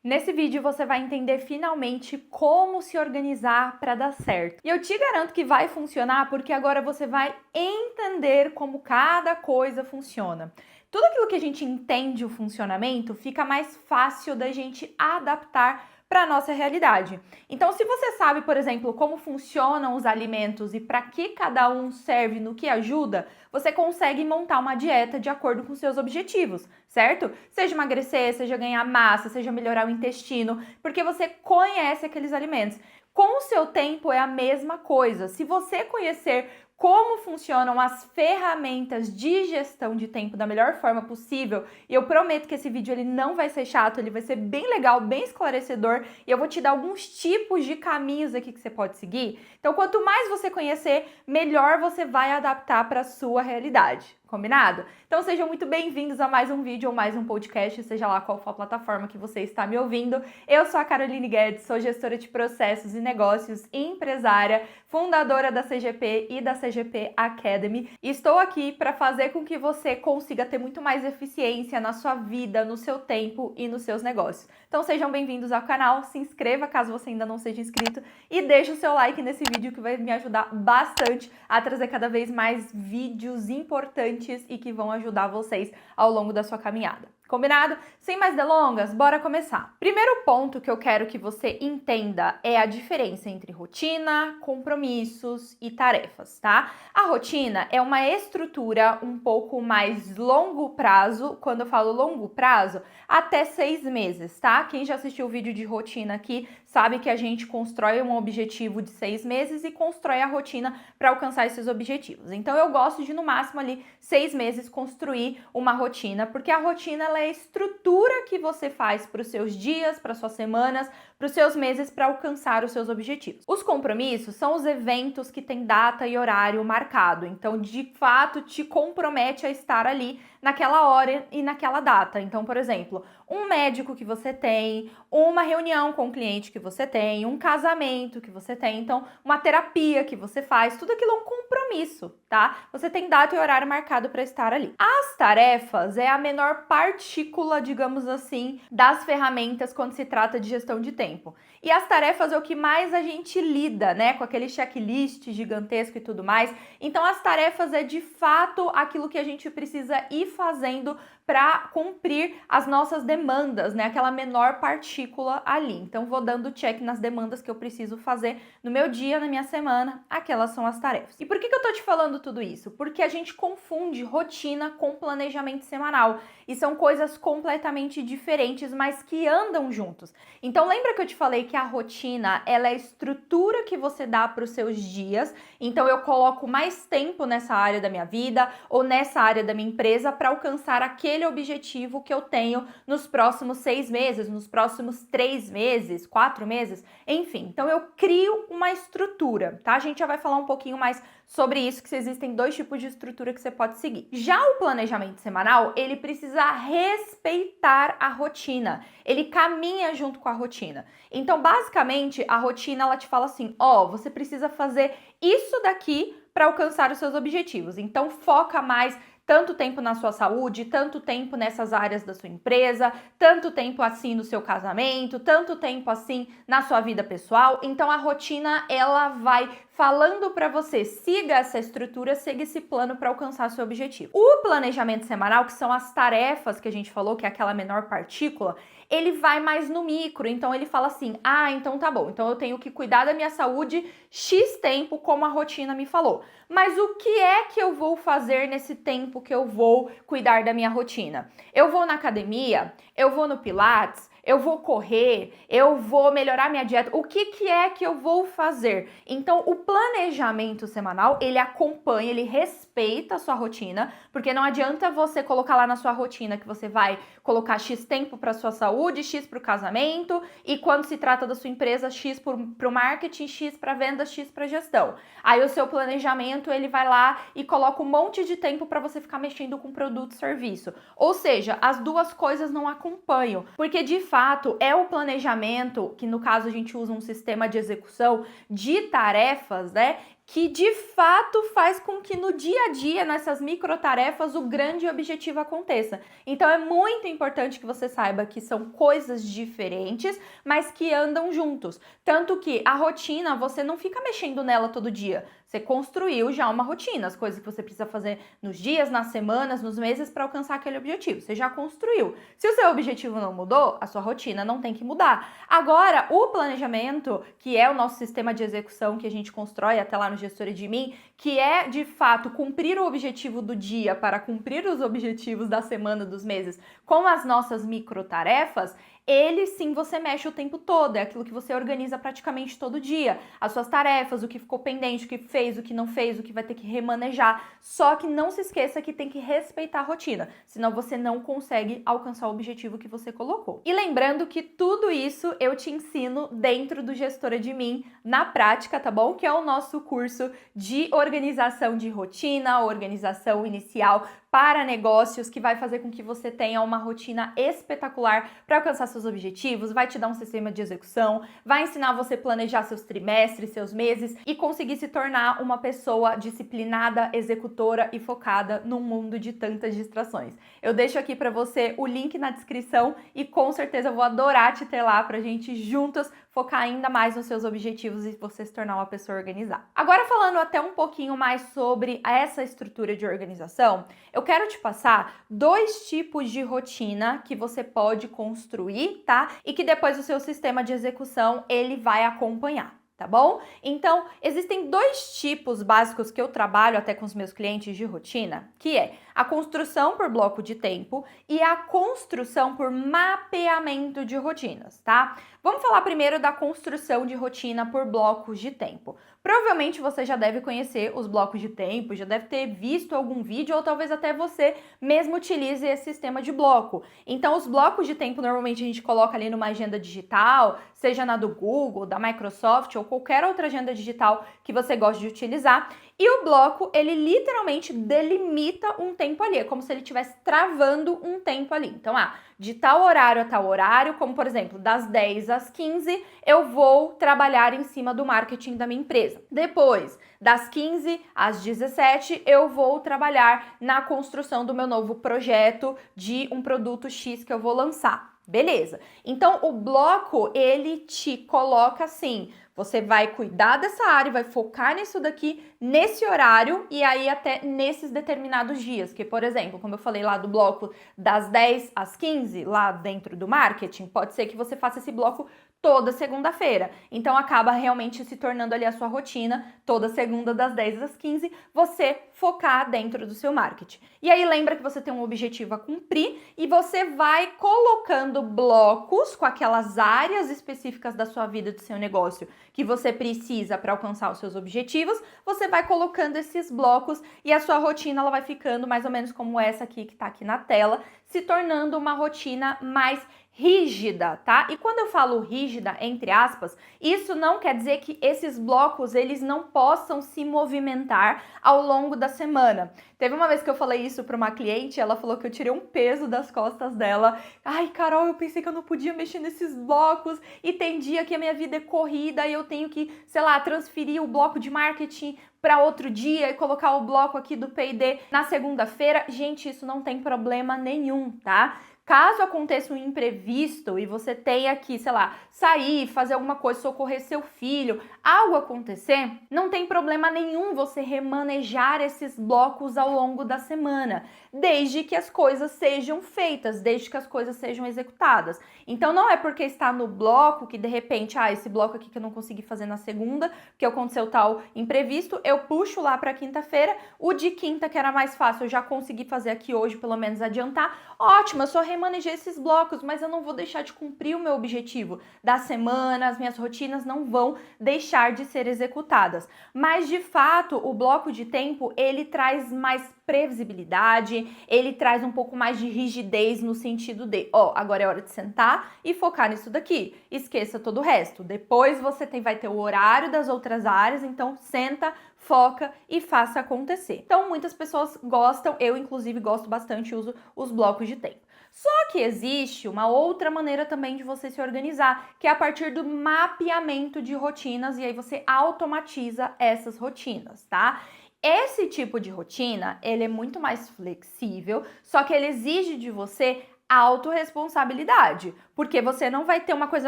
Nesse vídeo você vai entender finalmente como se organizar para dar certo. E eu te garanto que vai funcionar porque agora você vai entender como cada coisa funciona. Tudo aquilo que a gente entende o funcionamento fica mais fácil da gente adaptar para a nossa realidade. Então, se você sabe, por exemplo, como funcionam os alimentos e para que cada um serve, no que ajuda, você consegue montar uma dieta de acordo com seus objetivos, certo? Seja emagrecer, seja ganhar massa, seja melhorar o intestino, porque você conhece aqueles alimentos. Com o seu tempo é a mesma coisa. Se você conhecer como funcionam as ferramentas de gestão de tempo da melhor forma possível, e eu prometo que esse vídeo ele não vai ser chato, ele vai ser bem legal, bem esclarecedor, e eu vou te dar alguns tipos de caminhos aqui que você pode seguir. Então, quanto mais você conhecer, melhor você vai adaptar para a sua realidade. Combinado? Então sejam muito bem-vindos a mais um vídeo ou mais um podcast, seja lá qual for a plataforma que você está me ouvindo. Eu sou a Caroline Guedes, sou gestora de processos e negócios e empresária, fundadora da CGP e da CGP Academy. E estou aqui para fazer com que você consiga ter muito mais eficiência na sua vida, no seu tempo e nos seus negócios. Então sejam bem-vindos ao canal, se inscreva caso você ainda não seja inscrito e deixe o seu like nesse vídeo que vai me ajudar bastante a trazer cada vez mais vídeos importantes e que vão ajudar vocês ao longo da sua caminhada. Combinado? Sem mais delongas, bora começar. Primeiro ponto que eu quero que você entenda é a diferença entre rotina, compromissos e tarefas, tá? A rotina é uma estrutura um pouco mais longo prazo. Quando eu falo longo prazo, até 6 meses, tá? Quem já assistiu o vídeo de rotina aqui sabe que a gente constrói um objetivo de 6 meses e constrói a rotina para alcançar esses objetivos. Então eu gosto de no máximo ali 6 meses construir uma rotina, porque a rotina ela é a estrutura que você faz para os seus dias, para suas semanas, para os seus meses para alcançar os seus objetivos. Os compromissos são os eventos que têm data e horário marcado, então de fato te compromete a estar ali naquela hora e naquela data. Então, por exemplo, um médico que você tem, uma reunião com o cliente que você tem, um casamento que você tem, então uma terapia que você faz, tudo aquilo é um compromisso, tá? Você tem data e horário marcado para estar ali. As tarefas é a menor partícula, digamos assim, das ferramentas quando se trata de gestão de tempo. E as tarefas é o que mais a gente lida, né? Com aquele checklist gigantesco e tudo mais. Então as tarefas é de fato aquilo que a gente precisa ir fazendo para cumprir as nossas demandas, né? Aquela menor partícula ali. Então vou dando check nas demandas que eu preciso fazer no meu dia, na minha semana, aquelas são as tarefas. E por que eu tô te falando tudo isso? Porque a gente confunde rotina com planejamento semanal. E são coisas completamente diferentes, mas que andam juntos. Então lembra que eu te falei que a rotina, ela é a estrutura que você dá para os seus dias. Então eu coloco mais tempo nessa área da minha vida ou nessa área da minha empresa para alcançar aquele objetivo que eu tenho nos próximos 6 meses, nos próximos 3 meses, 4 meses, enfim. Então eu crio uma estrutura, tá? A gente já vai falar um pouquinho mais sobre isso, que existem 2 tipos de estrutura que você pode seguir. Já o planejamento semanal, ele precisa respeitar a rotina. Ele caminha junto com a rotina. Então, basicamente, a rotina ela te fala assim: ó, você precisa fazer isso daqui para alcançar os seus objetivos. Então, foca mais tanto tempo na sua saúde, tanto tempo nessas áreas da sua empresa, tanto tempo assim no seu casamento, tanto tempo assim na sua vida pessoal. Então a rotina ela vai falando para você, siga essa estrutura, siga esse plano para alcançar seu objetivo. O planejamento semanal, que são as tarefas que a gente falou, que é aquela menor partícula, ele vai mais no micro, então ele fala assim: ah, então tá bom, então eu tenho que cuidar da minha saúde X tempo, como a rotina me falou. Mas o que é que eu vou fazer nesse tempo que eu vou cuidar da minha rotina? Eu vou na academia? Eu vou no Pilates? Eu vou correr? Eu vou melhorar minha dieta? O que é que eu vou fazer? Então, o planejamento semanal, ele acompanha, ele respeita a sua rotina, porque não adianta você colocar lá na sua rotina que você vai colocar X tempo para sua saúde, X para o casamento, e quando se trata da sua empresa, X para o marketing, X para venda, X para gestão. Aí o seu planejamento, ele vai lá e coloca um monte de tempo para você ficar mexendo com produto e serviço. Ou seja, as duas coisas não acompanham, porque de fato é o planejamento, que no caso a gente usa um sistema de execução de tarefas, né? que de fato faz com que no dia a dia, nessas microtarefas, o grande objetivo aconteça. Então é muito importante que você saiba que são coisas diferentes, mas que andam juntos. Tanto que a rotina, você não fica mexendo nela todo dia. Você construiu já uma rotina, as coisas que você precisa fazer nos dias, nas semanas, nos meses para alcançar aquele objetivo. Você já construiu. Se o seu objetivo não mudou, a sua rotina não tem que mudar. Agora, o planejamento, que é o nosso sistema de execução que a gente constrói até lá no Gestora de Mim, que é de fato cumprir o objetivo do dia para cumprir os objetivos da semana, dos meses, com as nossas microtarefas, ele sim você mexe o tempo todo, é aquilo que você organiza praticamente todo dia, as suas tarefas, o que ficou pendente, o que fez, o que não fez, o que vai ter que remanejar, só que não se esqueça que tem que respeitar a rotina, senão você não consegue alcançar o objetivo que você colocou. E lembrando que tudo isso eu te ensino dentro do Gestora de Mim, na prática, tá bom? Que é o nosso curso de organização de rotina, organização inicial para negócios, que vai fazer com que você tenha uma rotina espetacular para alcançar seus objetivos, vai te dar um sistema de execução, vai ensinar você a planejar seus trimestres, seus meses e conseguir se tornar uma pessoa disciplinada, executora e focada num mundo de tantas distrações. Eu deixo aqui para você o link na descrição e com certeza eu vou adorar te ter lá pra gente juntas focar ainda mais nos seus objetivos e você se tornar uma pessoa organizada. Agora falando até um pouquinho mais sobre essa estrutura de organização, eu quero te passar 2 tipos de rotina que você pode construir, tá? E que depois o seu sistema de execução ele vai acompanhar. Tá bom? Então, existem 2 tipos básicos que eu trabalho até com os meus clientes de rotina, que é a construção por bloco de tempo e a construção por mapeamento de rotinas, tá? Vamos falar primeiro da construção de rotina por blocos de tempo. Provavelmente você já deve conhecer os blocos de tempo, já deve ter visto algum vídeo ou talvez até você mesmo utilize esse sistema de bloco. Então, os blocos de tempo normalmente a gente coloca ali numa agenda digital, seja na do Google, da Microsoft ou qualquer outra agenda digital que você goste de utilizar. E o bloco, ele literalmente delimita um tempo ali, é como se ele estivesse travando um tempo ali. Então, de tal horário a tal horário, como por exemplo, das 10 às 15, eu vou trabalhar em cima do marketing da minha empresa. Depois, das 15 às 17, eu vou trabalhar na construção do meu novo projeto de um produto X que eu vou lançar. Beleza. Então, o bloco, ele te coloca assim, você vai cuidar dessa área, vai focar nisso daqui, nesse horário e aí até nesses determinados dias. Que, por exemplo, como eu falei lá do bloco das 10 às 15, lá dentro do marketing, pode ser que você faça esse bloco toda segunda-feira. Então, acaba realmente se tornando ali a sua rotina, toda segunda das 10 às 15, você focar dentro do seu marketing. E aí, lembra que você tem um objetivo a cumprir e você vai colocando blocos com aquelas áreas específicas da sua vida, do seu negócio, que você precisa para alcançar os seus objetivos, você vai colocando esses blocos e a sua rotina ela vai ficando mais ou menos como essa aqui que está aqui na tela, se tornando uma rotina mais rígida, tá? E quando eu falo rígida, entre aspas, isso não quer dizer que esses blocos, eles não possam se movimentar ao longo da semana. Teve uma vez que eu falei isso para uma cliente, ela falou que eu tirei um peso das costas dela. Ai, Carol, eu pensei que eu não podia mexer nesses blocos e tem dia que a minha vida é corrida e eu tenho que, sei lá, transferir o bloco de marketing para outro dia e colocar o bloco aqui do P&D na segunda-feira. Gente, isso não tem problema nenhum, tá? Caso aconteça um imprevisto e você tenha que, sei lá, sair, fazer alguma coisa, socorrer seu filho, algo acontecer, não tem problema nenhum você remanejar esses blocos ao longo da semana, desde que as coisas sejam feitas, desde que as coisas sejam executadas. Então não é porque está no bloco que de repente, esse bloco aqui que eu não consegui fazer na segunda, porque aconteceu tal imprevisto, eu puxo lá para quinta-feira, o de quinta que era mais fácil, eu já consegui fazer aqui hoje, pelo menos adiantar, ótimo, eu só remanejei esses blocos, mas eu não vou deixar de cumprir o meu objetivo da semana, as minhas rotinas não vão deixar de ser executadas. Mas, de fato, o bloco de tempo, ele traz mais previsibilidade, ele traz um pouco mais de rigidez no sentido de, agora é hora de sentar e focar nisso daqui. Esqueça todo o resto. Depois você vai ter o horário das outras áreas, então senta, foca e faça acontecer. Então, muitas pessoas gostam, eu inclusive gosto bastante, uso os blocos de tempo. Só que existe uma outra maneira também de você se organizar, que é a partir do mapeamento de rotinas, e aí você automatiza essas rotinas, tá? Esse tipo de rotina, ele é muito mais flexível, só que ele exige de você autorresponsabilidade, porque você não vai ter uma coisa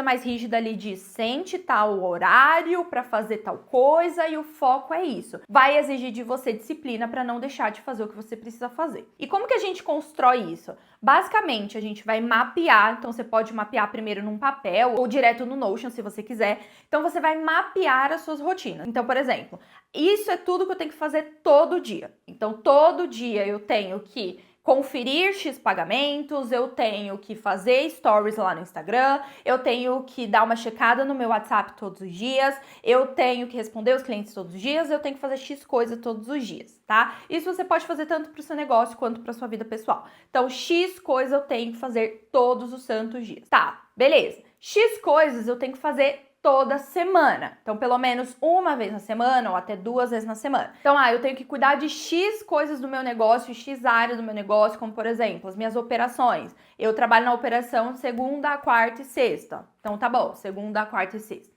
mais rígida ali de sente tal horário para fazer tal coisa e o foco é isso. Vai exigir de você disciplina para não deixar de fazer o que você precisa fazer. E como que a gente constrói isso? Basicamente, a gente vai mapear, então você pode mapear primeiro num papel ou direto no Notion, se você quiser. Então você vai mapear as suas rotinas. Então, por exemplo, isso é tudo que eu tenho que fazer todo dia. Então, todo dia eu tenho que conferir X pagamentos, eu tenho que fazer stories lá no Instagram, eu tenho que dar uma checada no meu WhatsApp todos os dias, eu tenho que responder os clientes todos os dias, eu tenho que fazer X coisa todos os dias, tá? Isso você pode fazer tanto para o seu negócio quanto para sua vida pessoal. Então, X coisa eu tenho que fazer todos os santos dias. Tá, beleza. X coisas eu tenho que fazer toda semana. Então, pelo menos uma vez na semana ou até 2 vezes na semana. Então, eu tenho que cuidar de X coisas do meu negócio, X áreas do meu negócio, como por exemplo, as minhas operações. Eu trabalho na operação segunda, quarta e sexta. Então, tá bom, segunda, quarta e sexta.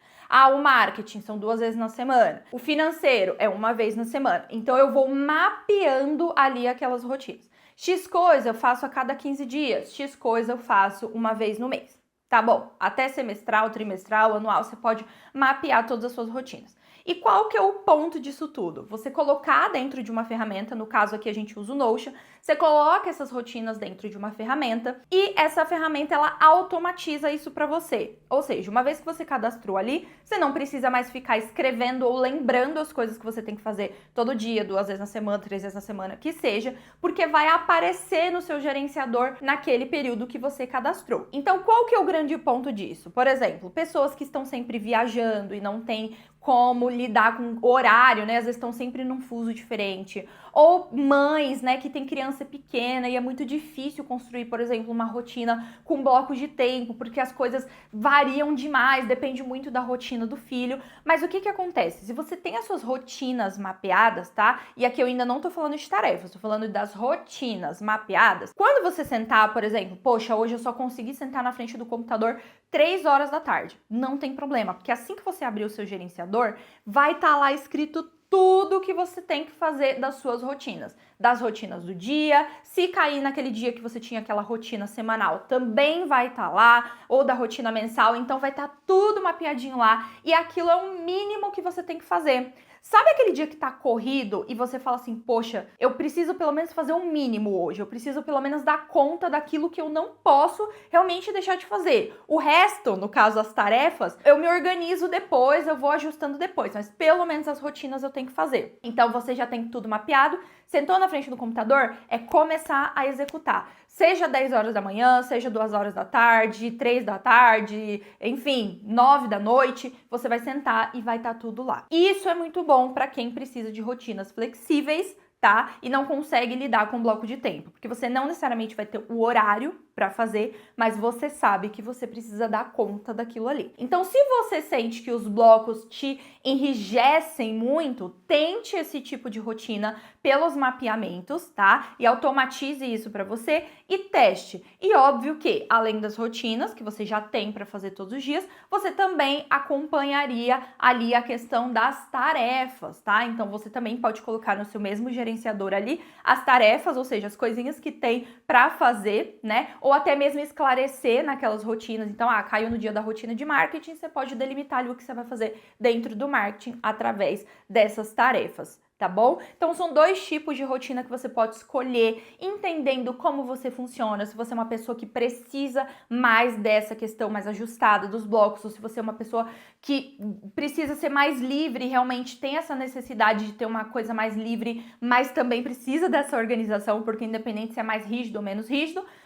O marketing são 2 vezes na semana. O financeiro é uma vez na semana. Então, eu vou mapeando ali aquelas rotinas. X coisa eu faço a cada 15 dias. X coisa eu faço uma vez no mês. Tá bom, até semestral, trimestral, anual, você pode mapear todas as suas rotinas. E qual que é o ponto disso tudo? Você colocar dentro de uma ferramenta, no caso aqui a gente usa o Notion, você coloca essas rotinas dentro de uma ferramenta e essa ferramenta ela automatiza isso para você. Ou seja, uma vez que você cadastrou ali, você não precisa mais ficar escrevendo ou lembrando as coisas que você tem que fazer todo dia, 2 vezes na semana, 3 vezes na semana, que seja, porque vai aparecer no seu gerenciador naquele período que você cadastrou. Então, qual que é o grande ponto disso? Por exemplo, pessoas que estão sempre viajando e não têm como lidar com o horário, né? Às vezes estão sempre num fuso diferente. Ou mães, né, que tem criança pequena e é muito difícil construir, por exemplo, uma rotina com blocos de tempo, porque as coisas variam demais, depende muito da rotina do filho. Mas o que acontece? Se você tem as suas rotinas mapeadas, tá? E aqui eu ainda não tô falando de tarefas, tô falando das rotinas mapeadas. Quando você sentar, por exemplo, poxa, hoje eu só consegui sentar na frente do computador 3 horas da tarde. Não tem problema, porque assim que você abrir o seu gerenciador, vai estar lá escrito tudo que você tem que fazer das suas rotinas. Das rotinas do dia, se cair naquele dia que você tinha aquela rotina semanal, também vai estar lá, ou da rotina mensal, então vai estar tudo mapeadinho lá, e aquilo é o mínimo que você tem que fazer. Sabe aquele dia que tá corrido e você fala assim, poxa, eu preciso pelo menos fazer um mínimo hoje, eu preciso pelo menos dar conta daquilo que eu não posso realmente deixar de fazer. O resto, no caso as tarefas, eu me organizo depois, eu vou ajustando depois, mas pelo menos as rotinas eu tenho que fazer. Então você já tem tudo mapeado, sentou na frente do computador, é começar a executar. Seja 10 horas da manhã, seja 2 horas da tarde, 3 da tarde, enfim, 9 da noite, você vai sentar e vai estar tudo lá. Isso é muito bom para quem precisa de rotinas flexíveis, tá? E não consegue lidar com bloco de tempo, porque você não necessariamente vai ter o horário para fazer, mas você sabe que você precisa dar conta daquilo ali. Então, se você sente que os blocos te enrijecem muito, tente esse tipo de rotina pelos mapeamentos, tá? E automatize isso para você e teste. E óbvio que, além das rotinas que você já tem para fazer todos os dias, você também acompanharia ali a questão das tarefas, tá? Então, você também pode colocar no seu mesmo gerenciador ali as tarefas, ou seja, as coisinhas que tem para fazer, né? Ou até mesmo esclarecer naquelas rotinas. Então, caiu no dia da rotina de marketing, você pode delimitar ali o que você vai fazer dentro do marketing através dessas tarefas. Tá bom? Então, são 2 tipos de rotina que você pode escolher, entendendo como você funciona, se você é uma pessoa que precisa mais dessa questão mais ajustada dos blocos, ou se você é uma pessoa que precisa ser mais livre, realmente tem essa necessidade de ter uma coisa mais livre, mas também precisa dessa organização, porque independente se é mais rígido ou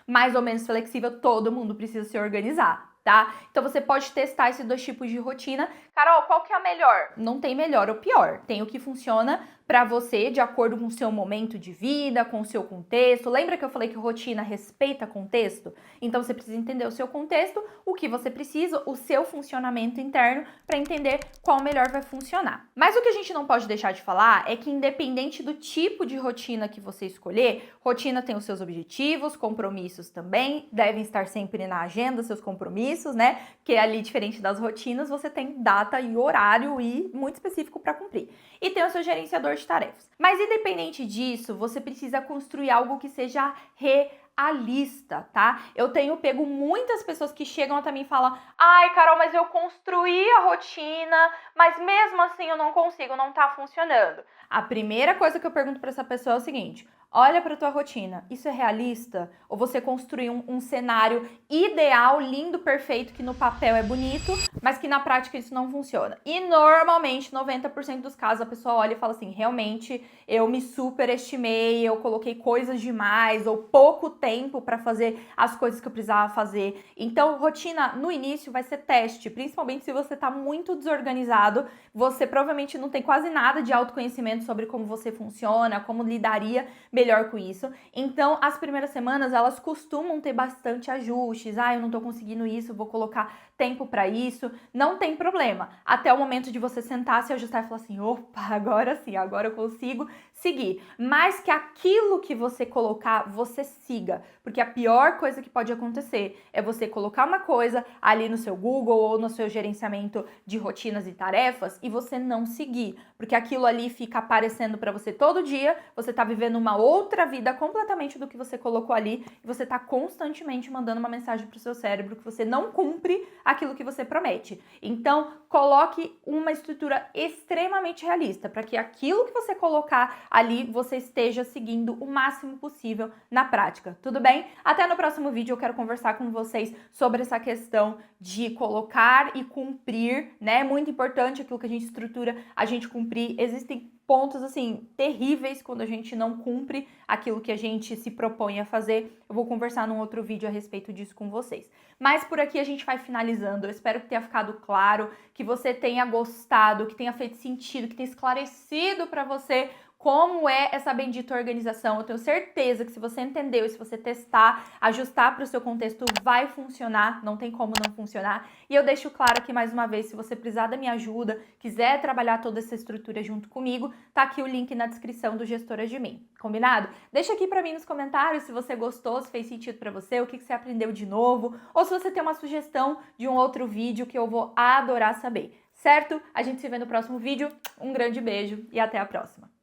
mais ou menos flexível, todo mundo precisa se organizar. Tá? Então você pode testar esses 2 tipos de rotina. Carol, qual que é a melhor? Não tem melhor ou pior. Tem o que funciona para você, de acordo com o seu momento de vida, com o seu contexto. Lembra que eu falei que rotina respeita contexto? Então você precisa entender o seu contexto, o que você precisa, o seu funcionamento interno, para entender qual melhor vai funcionar. Mas o que a gente não pode deixar de falar é que, independente do tipo de rotina que você escolher, rotina tem os seus objetivos, compromissos também, devem estar sempre na agenda seus compromissos, né? Porque ali, diferente das rotinas, você tem data e horário e muito específico para cumprir. E tem o seu gerenciador de tarefas. Mas independente disso, você precisa construir algo que seja realista, tá? Eu tenho pego muitas pessoas que chegam até mim e falam: ai, Carol, mas eu construí a rotina, mas mesmo assim eu não consigo, não tá funcionando. A primeira coisa que eu pergunto para essa pessoa é o seguinte: olha para tua rotina, isso é realista? Ou você construiu um cenário ideal, lindo, perfeito, que no papel é bonito, mas que na prática isso não funciona? E normalmente, 90% dos casos, a pessoa olha e fala assim: realmente, eu me superestimei, eu coloquei coisas demais, ou pouco tempo para fazer as coisas que eu precisava fazer. Então, rotina no início vai ser teste, principalmente se você tá muito desorganizado, você provavelmente não tem quase nada de autoconhecimento sobre como você funciona, como lidaria melhor com isso. Então, as primeiras semanas, elas costumam ter bastante ajustes. Ah, eu não tô conseguindo isso, vou colocar tempo para isso. Não tem problema. Até o momento de você sentar, se ajustar e falar assim: opa, agora sim, agora eu consigo seguir. Mas que aquilo que você colocar, você siga. Porque a pior coisa que pode acontecer é você colocar uma coisa ali no seu Google ou no seu gerenciamento de rotinas e tarefas e você não seguir. Porque aquilo ali fica aparecendo para você todo dia, você tá vivendo uma outra vida completamente do que você colocou ali e você tá constantemente mandando uma mensagem pro seu cérebro que você não cumpre aquilo que você promete. Então, coloque uma estrutura extremamente realista para que aquilo que você colocar ali você esteja seguindo o máximo possível na prática. Tudo bem? Até no próximo vídeo eu quero conversar com vocês sobre essa questão de colocar e cumprir, né? Muito importante aquilo que a gente estrutura, a gente cumprir. Existem pontos, assim, terríveis quando a gente não cumpre aquilo que a gente se propõe a fazer. Eu vou conversar num outro vídeo a respeito disso com vocês. Mas por aqui a gente vai finalizando. Eu espero que tenha ficado claro, que você tenha gostado, que tenha feito sentido, que tenha esclarecido para você como é essa bendita organização. Eu tenho certeza que se você entendeu e se você testar, ajustar para o seu contexto, vai funcionar, não tem como não funcionar. E eu deixo claro aqui mais uma vez, se você precisar da minha ajuda, quiser trabalhar toda essa estrutura junto comigo, tá aqui o link na descrição do Gestora de Mim. Combinado? Deixa aqui para mim nos comentários se você gostou, se fez sentido para você, o que você aprendeu de novo, ou se você tem uma sugestão de um outro vídeo que eu vou adorar saber. Certo? A gente se vê no próximo vídeo. Um grande beijo e até a próxima.